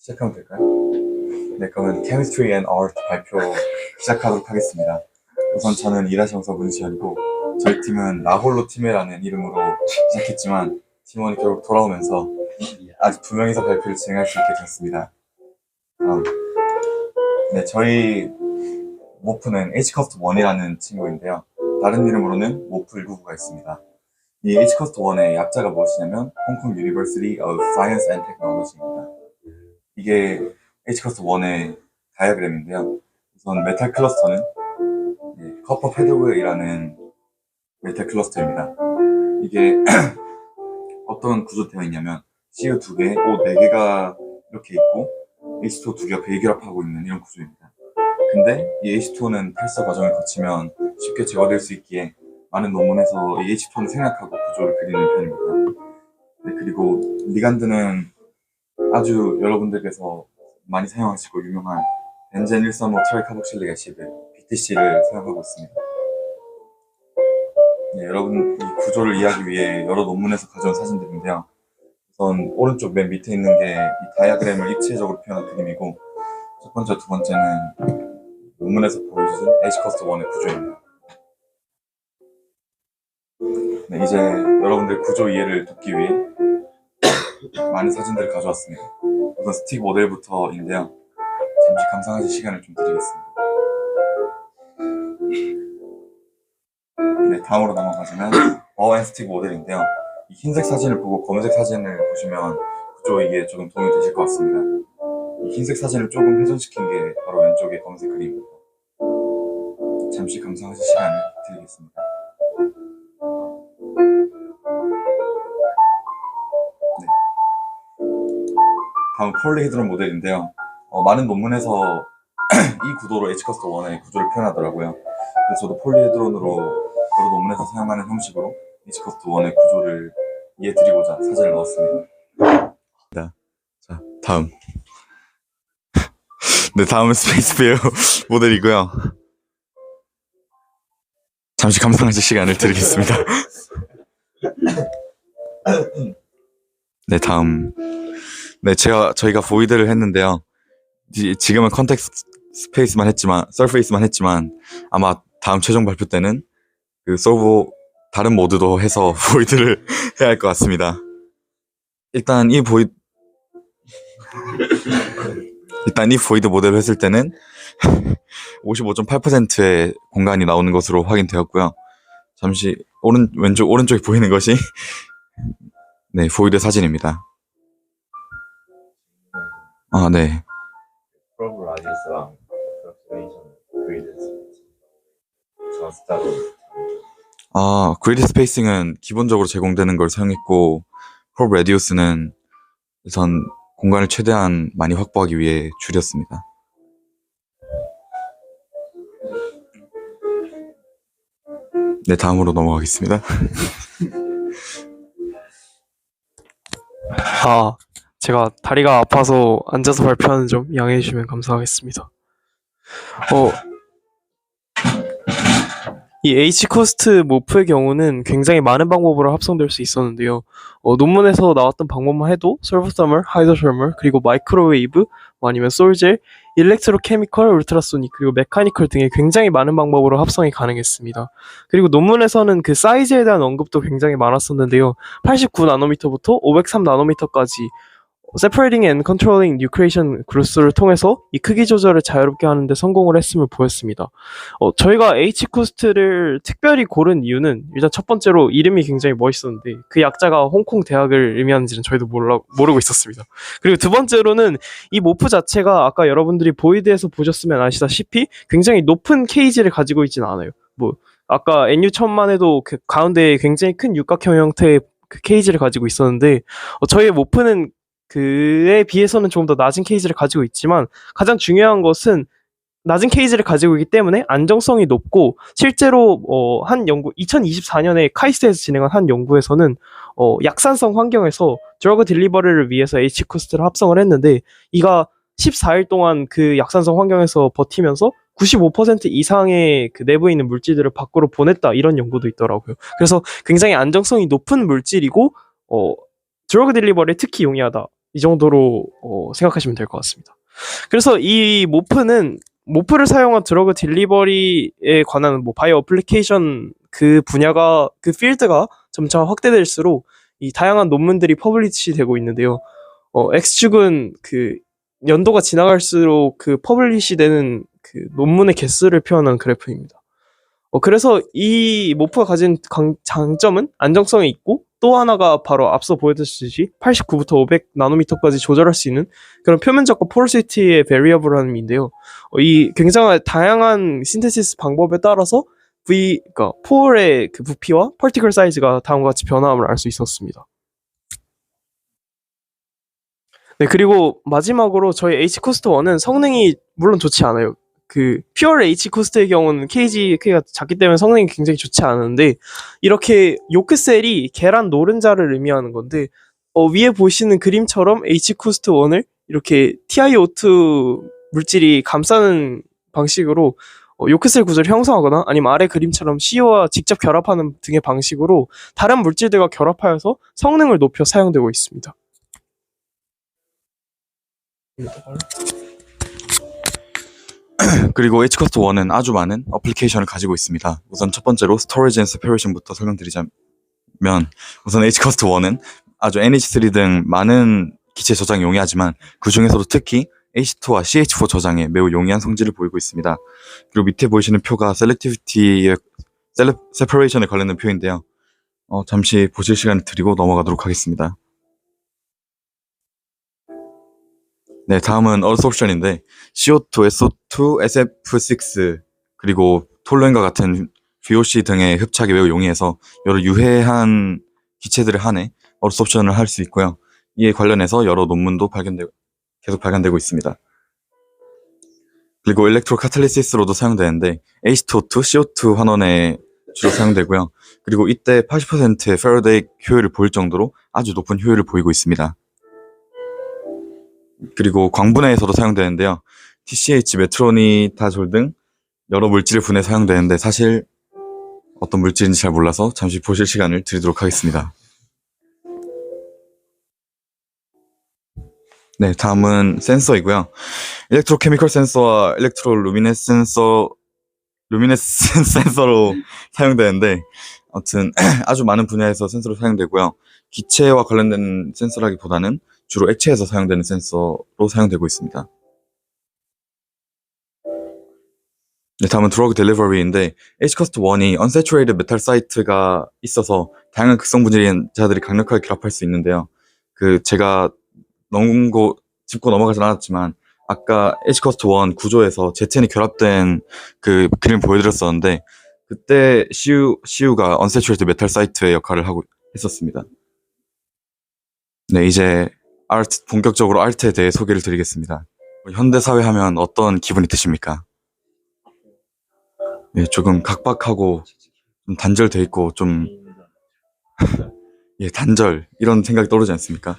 시작하면 될까요? 네, 그러면 Chemistry and Art 발표 시작하도록 하겠습니다. 우선 저는 이라시형서 문시현이고 저희 팀은 나홀로 팀이라는 이름으로 시작했지만 팀원이 결국 돌아오면서 아직 두 명이서 발표를 진행할 수 있게 되었습니다. 네, 저희 모프는 H커스트1이라는 친구인데요. 다른 이름으로는 모프 199가 있습니다. 이 H커스트1의 약자가 무엇이냐면 Hong Kong University of Science and Technology입니다. 이게 H커스트1의 다이어그램인데요. 우선 메탈 클러스터는 커퍼 패드웨이라는 메탈 클러스터입니다. 이게 어떤 구조 되어 있냐면 CU 2개, O 4개가 이렇게 있고 H2O 2개가 배결합하고 있는 이런 구조입니다. 근데 이 H2O는 탈수 과정을 거치면 쉽게 제거될 수 있기에 많은 논문에서 이 H2O를 생략하고 구조를 그리는 편입니다. 네, 그리고 리간드는 아주 여러분들께서 많이 사용하시고 유명한 벤젠 135 트라이카복실릭 애시드 BTC를 사용하고 있습니다. 네, 여러분 이 구조를 이해하기 위해 여러 논문에서 가져온 사진들인데요. 우선 오른쪽 맨 밑에 있는 게 이 다이아그램을 입체적으로 표현한 그림이고, 첫 번째, 두 번째는 논문에서 보여준 H커스트1의 구조입니다. 네, 이제 여러분들 구조 이해를 돕기 위해 많은 사진들을 가져왔습니다. 우선 스틱 모델부터인데요. 잠시 감상하실 시간을 좀 드리겠습니다. 네, 다음으로 넘어가시면 버앤 스틱 모델인데요. 이 흰색 사진을 보고 검은색 사진을 보시면 구조 이해에 조금 도움이 되실 것 같습니다. 이 흰색 사진을 조금 회전시킨 게 바로 왼쪽의 검은색 그림입니다. 잠시 감상하실 시간을 드리겠습니다. 네. 다음 폴리헤드론 모델인데요. 많은 논문에서 이 구도로 H커스트1의 구조를 표현하더라고요. 그래서 저도 폴리헤드론으로 여러 논문에서 사용하는 형식으로 H커스트1의 구조를 이해드리고자 사진을 넣었습니다. 자, 다음. 네, 다음은 스페이스베어 모델이고요. 잠시 감상하실 시간을 드리겠습니다. 네, 다음. 네, 저희가 보이드를 했는데요. 지금은 컨텍스트 스페이스만 했지만, 서페이스만 했지만, 아마 다음 최종 발표 때는 다른 모드도 해서 보이드를 해야 할 것 같습니다. 일단 이 보이드 모델을 했을 때는 55.8%의 공간이 나오는 것으로 확인되었고요. 잠시 오른쪽에 보이는 것이 네, 보이드 사진입니다. 아, 네. 그리드 스페이싱은 기본적으로 제공되는 걸 사용했고, 프로브 레디우스는 우선 공간을 최대한 많이 확보하기 위해 줄였습니다. 네, 다음으로 넘어가겠습니다. 제가 다리가 아파서 앉아서 발표하는 점 양해해 주시면 감사하겠습니다. 이 H커스트 모프의 경우는 굉장히 많은 방법으로 합성될 수 있었는데요. 논문에서 나왔던 방법만 해도 솔브서멀, 하이드로서멀, 그리고 마이크로웨이브, 아니면 솔젤, 일렉트로케미컬, 울트라소닉, 그리고 메카니컬 등의 굉장히 많은 방법으로 합성이 가능했습니다. 그리고 논문에서는 그 사이즈에 대한 언급도 굉장히 많았었는데요. 89나노미터부터 503나노미터까지 Separating and Controlling Nucleation Glues를 통해서 이 크기 조절을 자유롭게 하는데 성공을 했음을 보였습니다. 저희가 H커스트를 특별히 고른 이유는 일단 첫 번째로 이름이 굉장히 멋있었는데 그 약자가 홍콩 대학을 의미하는지는 저희도 모르고 있었습니다. 그리고 두 번째로는 이 모프 자체가 아까 여러분들이 보이드에서 보셨으면 아시다시피 굉장히 높은 케이지를 가지고 있지는 않아요. 아까 NU1000만 해도 그 가운데에 굉장히 큰 육각형 형태의 그 케이지를 가지고 있었는데 저희의 모프는 그에 비해서는 조금 더 낮은 케이지를 가지고 있지만 가장 중요한 것은 낮은 케이지를 가지고 있기 때문에 안정성이 높고 실제로 한 연구 2024년에 카이스트에서 진행한 한 연구에서는 약산성 환경에서 드러그 딜리버리를 위해서 H커스트를 합성을 했는데 이가 14일 동안 그 약산성 환경에서 버티면서 95% 이상의 그 내부에 있는 물질들을 밖으로 보냈다 이런 연구도 있더라고요. 그래서 굉장히 안정성이 높은 물질이고 드러그 딜리버리에 특히 용이하다 이 정도로 생각하시면 될 것 같습니다. 그래서 이 모프를 사용한 드러그 딜리버리에 관한 바이오 어플리케이션 그 분야가 그 필드가 점차 확대될수록 이 다양한 논문들이 퍼블리시 되고 있는데요. X축은 그 연도가 지나갈수록 그 퍼블리시 되는 그 논문의 개수를 표현한 그래프입니다. 그래서 이 모프가 가진 장점은 안정성이 있고 또 하나가 바로 앞서 보여드렸듯이 89부터 500 나노미터까지 조절할 수 있는 그런 표면적과 포로시티의 베리어블함인데요. 이 굉장한 다양한 신테시스 방법에 따라서 그러니까 폴의 그 부피와 파티클 사이즈가 다음과 같이 변화함을 알 수 있었습니다. 네, 그리고 마지막으로 저희 H코스트1은 성능이 물론 좋지 않아요. 그 퓨어 H코스트의 경우는 KG 크기가 작기 때문에 성능이 굉장히 좋지 않은데 이렇게 요크셀이 계란 노른자를 의미하는 건데 위에 보시는 그림처럼 H코스트1을 이렇게 TiO2 물질이 감싸는 방식으로 요크셀 구조를 형성하거나 아니면 아래 그림처럼 CO와 직접 결합하는 등의 방식으로 다른 물질들과 결합하여서 성능을 높여 사용되고 있습니다. 그리고 Hcost1은 아주 많은 어플리케이션을 가지고 있습니다. 우선 첫 번째로 Storage and Separation부터 설명드리자면 우선 Hcost1은 아주 NH3 등 많은 기체 저장에 용이하지만 그 중에서도 특히 H2와 CH4 저장에 매우 용이한 성질을 보이고 있습니다. 그리고 밑에 보이시는 표가 셀렉티비티의 세퍼레이션에 관련된 표인데요. 잠시 보실 시간을 드리고 넘어가도록 하겠습니다. 네, 다음은 어소프션인데 CO2, SO2, SF6 그리고 톨루엔과 같은 VOC 등의 흡착이 매우 용이해서 여러 유해한 기체들을 한해 어소프션을 할 수 있고요. 이에 관련해서 여러 논문도 계속 발견되고 있습니다. 그리고 일렉트로 카탈리시스로도 사용되는데 H2O2, CO2 환원에 주로 사용되고요. 그리고 이때 80%의 패러데이 효율을 보일 정도로 아주 높은 효율을 보이고 있습니다. 그리고 광분해에서도 사용되는데요. TCH, 메트로니다졸 등 여러 물질을 분해 사용되는데 사실 어떤 물질인지 잘 몰라서 잠시 보실 시간을 드리도록 하겠습니다. 네, 다음은 센서이고요. 일렉트로케미컬 센서와 일렉트로루미네센서 센서로 사용되는데 아무튼 아주 많은 분야에서 센서로 사용되고요. 기체와 관련된 센서라기보다는 주로 액체에서 사용되는 센서로 사용되고 있습니다. 네, 다음은 드러그 딜리버리인데 Hcost1이 unsaturated metal 사이트가 있어서 다양한 극성 분자들이 강력하게 결합할 수 있는데요. 제가 짚고 넘어가진 않았지만 아까 Hcost1 구조에서 제텐이 결합된 그 그림 보여드렸었는데 그때 CU가 unsaturated metal 사이트의 역할을 하고 있었습니다. 네, 이제 본격적으로 아르트에 대해 소개를 드리겠습니다. 현대사회 하면 어떤 기분이 드십니까? 네, 조금 각박하고 좀 단절돼 있고 좀 예, 단절 이런 생각이 떠오르지 않습니까?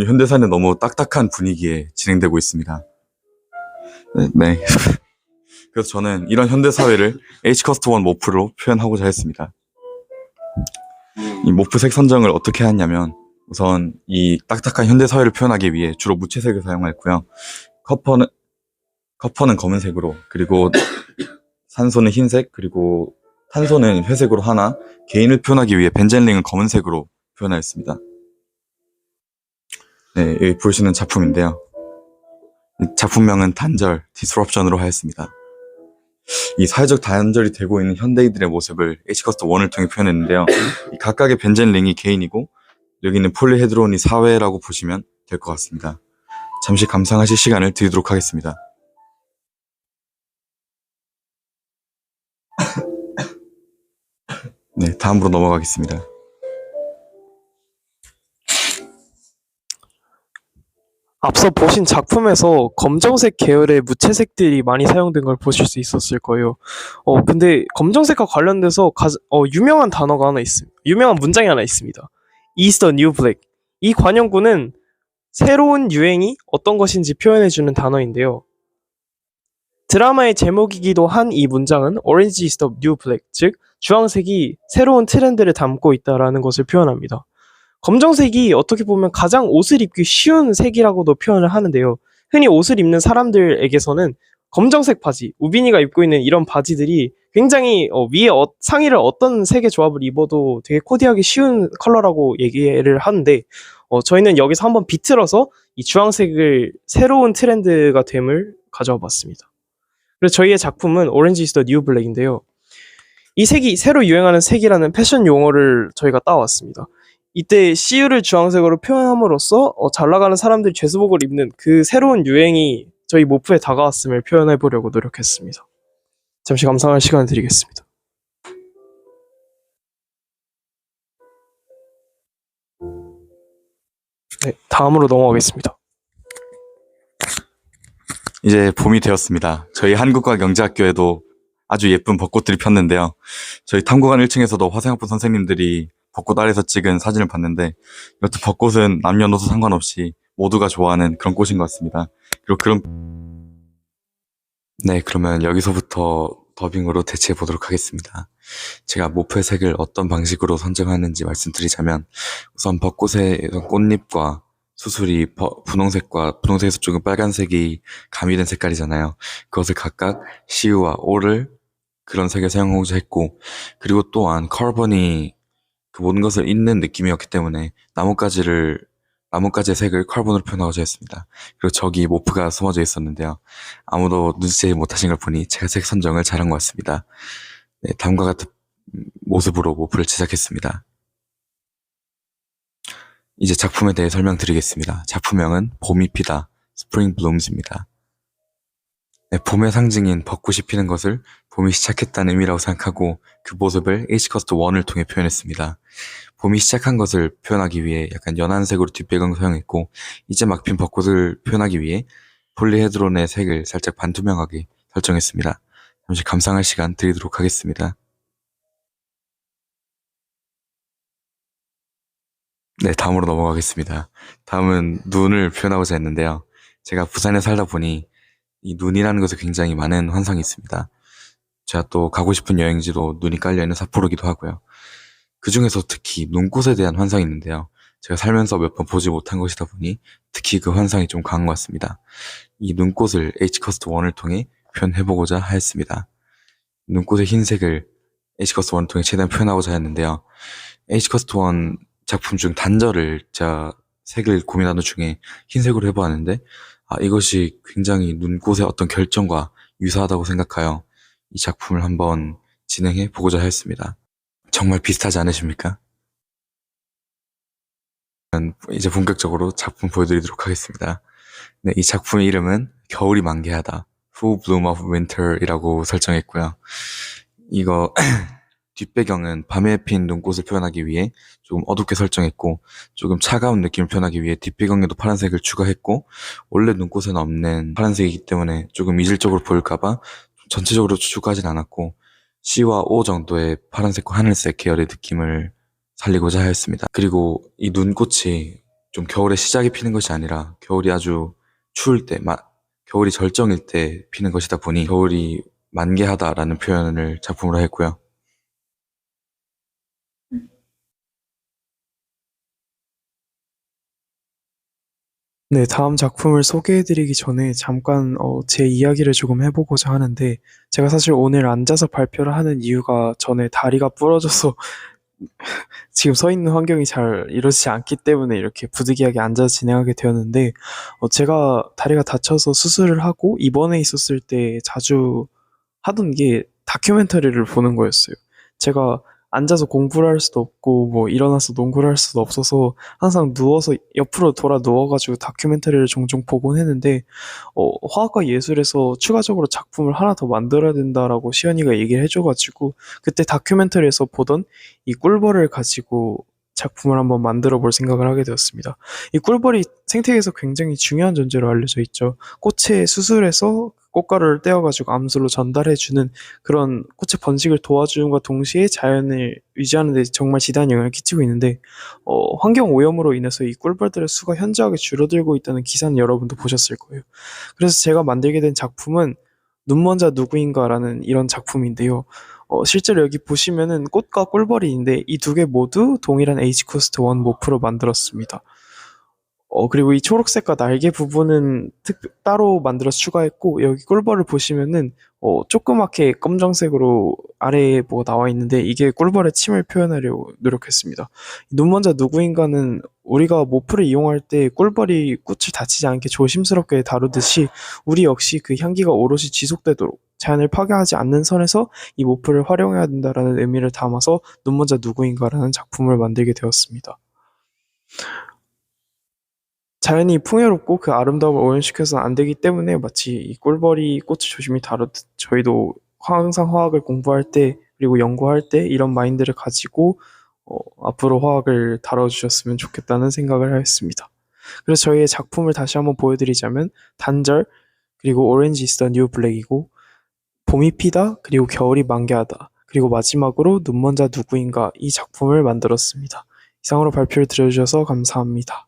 현대사는 너무 딱딱한 분위기에 진행되고 있습니다. 네. 그래서 저는 이런 현대사회를 Hcost1 모프로 표현하고자 했습니다. 이 모프 색 선정을 어떻게 하냐면 우선 이 딱딱한 현대사회를 표현하기 위해 주로 무채색을 사용했고요. 커퍼는 검은색으로 그리고 산소는 흰색 그리고 탄소는 회색으로 하나 개인을 표현하기 위해 벤젠링은 검은색으로 표현하였습니다. 네, 여기 보시는 작품인데요. 작품명은 단절, 디스럽션으로 하였습니다. 이 사회적 단절이 되고 있는 현대인들의 모습을 Hcost1을 통해 표현했는데요. 이 각각의 벤젠링이 개인이고 여기는 폴리헤드론이 사회라고 보시면 될 것 같습니다. 잠시 감상하실 시간을 드리도록 하겠습니다. 네, 다음으로 넘어가겠습니다. 앞서 보신 작품에서 검정색 계열의 무채색들이 많이 사용된 걸 보실 수 있었을 거예요. 근데 검정색과 관련돼서 유명한 단어가 하나 있습니다. 유명한 문장이 하나 있습니다. Is the new black. 이 관용구는 새로운 유행이 어떤 것인지 표현해주는 단어인데요. 드라마의 제목이기도 한 이 문장은 Orange is the new black, 즉 주황색이 새로운 트렌드를 담고 있다라는 것을 표현합니다. 검정색이 어떻게 보면 가장 옷을 입기 쉬운 색이라고도 표현을 하는데요. 흔히 옷을 입는 사람들에게서는 검정색 바지, 우빈이가 입고 있는 이런 바지들이 굉장히 위에 상의를 어떤 색의 조합을 입어도 되게 코디하기 쉬운 컬러라고 얘기를 하는데 저희는 여기서 한번 비틀어서 이 주황색을 새로운 트렌드가 됨을 가져와 봤습니다. 그래서 저희의 작품은 오렌지 is the new black인데요. 이 색이 새로 유행하는 색이라는 패션 용어를 저희가 따왔습니다. 이때 CU를 주황색으로 표현함으로써 잘 나가는 사람들이 죄수복을 입는 그 새로운 유행이 저희 모프에 다가왔음을 표현해 보려고 노력했습니다. 잠시 감상할 시간을 드리겠습니다. 네, 다음으로 넘어가겠습니다. 이제 봄이 되었습니다. 저희 한국과경제학교에도 아주 예쁜 벚꽃들이 폈는데요. 저희 탐구관 1층에서도 화생학부 선생님들이 벚꽃 아래에서 찍은 사진을 봤는데 이것도 벚꽃은 남녀노소 상관없이 모두가 좋아하는 그런 꽃인 것 같습니다. 그리고 네, 그러면 여기서부터 더빙으로 대체해 보도록 하겠습니다. 제가 모프의 색을 어떤 방식으로 선정하는지 말씀드리자면 우선 벚꽃의 꽃잎과 수술이 분홍색과 분홍색에서 조금 빨간색이 가미된 색깔이잖아요. 그것을 각각 C와 O를 그런 색을 사용하고자 했고, 그리고 또한 카본이 그 모든 것을 잇는 느낌이었기 때문에 나뭇가지의 색을 카본으로 표현하고자 했습니다. 그리고 저기 모프가 숨어져 있었는데요. 아무도 눈치채지 못하신 걸 보니 제가 색 선정을 잘한 것 같습니다. 네, 다음과 같은 모습으로 모프를 제작했습니다. 이제 작품에 대해 설명드리겠습니다. 작품명은 봄이 피다, Spring Blooms입니다. 네, 봄의 상징인 벚꽃이 피는 것을 봄이 시작했다는 의미라고 생각하고 그 모습을 H커스트 1을 통해 표현했습니다. 봄이 시작한 것을 표현하기 위해 약간 연한 색으로 뒷배경을 사용했고 이제 막 핀 벚꽃을 표현하기 위해 폴리헤드론의 색을 살짝 반투명하게 설정했습니다. 잠시 감상할 시간 드리도록 하겠습니다. 네, 다음으로 넘어가겠습니다. 다음은 눈을 표현하고자 했는데요. 제가 부산에 살다 보니 이 눈이라는 것에 굉장히 많은 환상이 있습니다. 제가 또 가고 싶은 여행지도 눈이 깔려있는 삿포로기도 하고요. 그 중에서 특히 눈꽃에 대한 환상이 있는데요. 제가 살면서 몇 번 보지 못한 것이다 보니 특히 그 환상이 좀 강한 것 같습니다. 이 눈꽃을 H커스트 1을 통해 표현해보고자 하였습니다. 눈꽃의 흰색을 H커스트 1을 통해 최대한 표현하고자 했는데요. H커스트 1 작품 중 단절을 제가 색을 고민하는 중에 흰색으로 해보았는데 이것이 굉장히 눈꽃의 어떤 결정과 유사하다고 생각하여 이 작품을 한번 진행해 보고자 하였습니다. 정말 비슷하지 않으십니까? 이제 본격적으로 작품 보여드리도록 하겠습니다. 네, 이 작품의 이름은 겨울이 만개하다, Full Bloom of Winter이라고 설정했고요. 이거 뒷배경은 밤에 핀 눈꽃을 표현하기 위해 조금 어둡게 설정했고 조금 차가운 느낌을 표현하기 위해 뒷배경에도 파란색을 추가했고 원래 눈꽃에는 없는 파란색이기 때문에 조금 이질적으로 보일까봐 전체적으로 추가하진 않았고 C와 O 정도의 파란색과 하늘색 계열의 느낌을 살리고자 하였습니다. 그리고 이 눈꽃이 좀 겨울의 시작에 피는 것이 아니라 겨울이 아주 추울 때, 겨울이 절정일 때 피는 것이다 보니 겨울이 만개하다라는 표현을 작품으로 했고요. 네, 다음 작품을 소개해드리기 전에 잠깐 제 이야기를 조금 해보고자 하는데 제가 사실 오늘 앉아서 발표를 하는 이유가 전에 다리가 부러져서 지금 서 있는 환경이 잘 이루어지지 않기 때문에 이렇게 부득이하게 앉아서 진행하게 되었는데 제가 다리가 다쳐서 수술을 하고 입원해 있었을 때 자주 하던 게 다큐멘터리를 보는 거였어요. 제가 앉아서 공부를 할 수도 없고 뭐 일어나서 농구를 할 수도 없어서 항상 누워서 옆으로 돌아 누워가지고 다큐멘터리를 종종 보곤 했는데 화학과 예술에서 추가적으로 작품을 하나 더 만들어야 된다라고 시연이가 얘기를 해줘가지고 그때 다큐멘터리에서 보던 이 꿀벌을 가지고 작품을 한번 만들어 볼 생각을 하게 되었습니다. 이 꿀벌이 생태계에서 굉장히 중요한 존재로 알려져 있죠. 꽃에 수술해서 꽃가루를 떼어가지고 암술로 전달해주는 그런 꽃의 번식을 도와주는과 동시에 자연을 유지하는 데 정말 지대한 영향을 끼치고 있는데 환경 오염으로 인해서 이 꿀벌들의 수가 현저하게 줄어들고 있다는 기사는 여러분도 보셨을 거예요. 그래서 제가 만들게 된 작품은 눈먼자 누구인가라는 이런 작품인데요. 실제로 여기 보시면은 꽃과 꿀벌이인데 이 두 개 모두 동일한 H코스트 1 모프로 만들었습니다. 그리고 이 초록색과 날개 부분은 따로 만들어서 추가했고, 여기 꿀벌을 보시면은, 조그맣게 검정색으로 아래에 뭐가 나와 있는데, 이게 꿀벌의 침을 표현하려고 노력했습니다. 눈먼자 누구인가는 우리가 모프를 이용할 때 꿀벌이 꽃을 다치지 않게 조심스럽게 다루듯이, 우리 역시 그 향기가 오롯이 지속되도록 자연을 파괴하지 않는 선에서 이 모프를 활용해야 된다라는 의미를 담아서 눈먼자 누구인가라는 작품을 만들게 되었습니다. 자연이 풍요롭고 그 아름다움을 오염시켜서는 안 되기 때문에 마치 이 꿀벌이 꽃을 조심히 다루듯 저희도 항상 화학을 공부할 때 그리고 연구할 때 이런 마인드를 가지고 앞으로 화학을 다뤄주셨으면 좋겠다는 생각을 했습니다. 그래서 저희의 작품을 다시 한번 보여드리자면 단절 그리고 오렌지 is the new black이고 봄이 피다 그리고 겨울이 만개하다 그리고 마지막으로 눈먼 자 누구인가 이 작품을 만들었습니다. 이상으로 발표를 들어주셔서 감사합니다.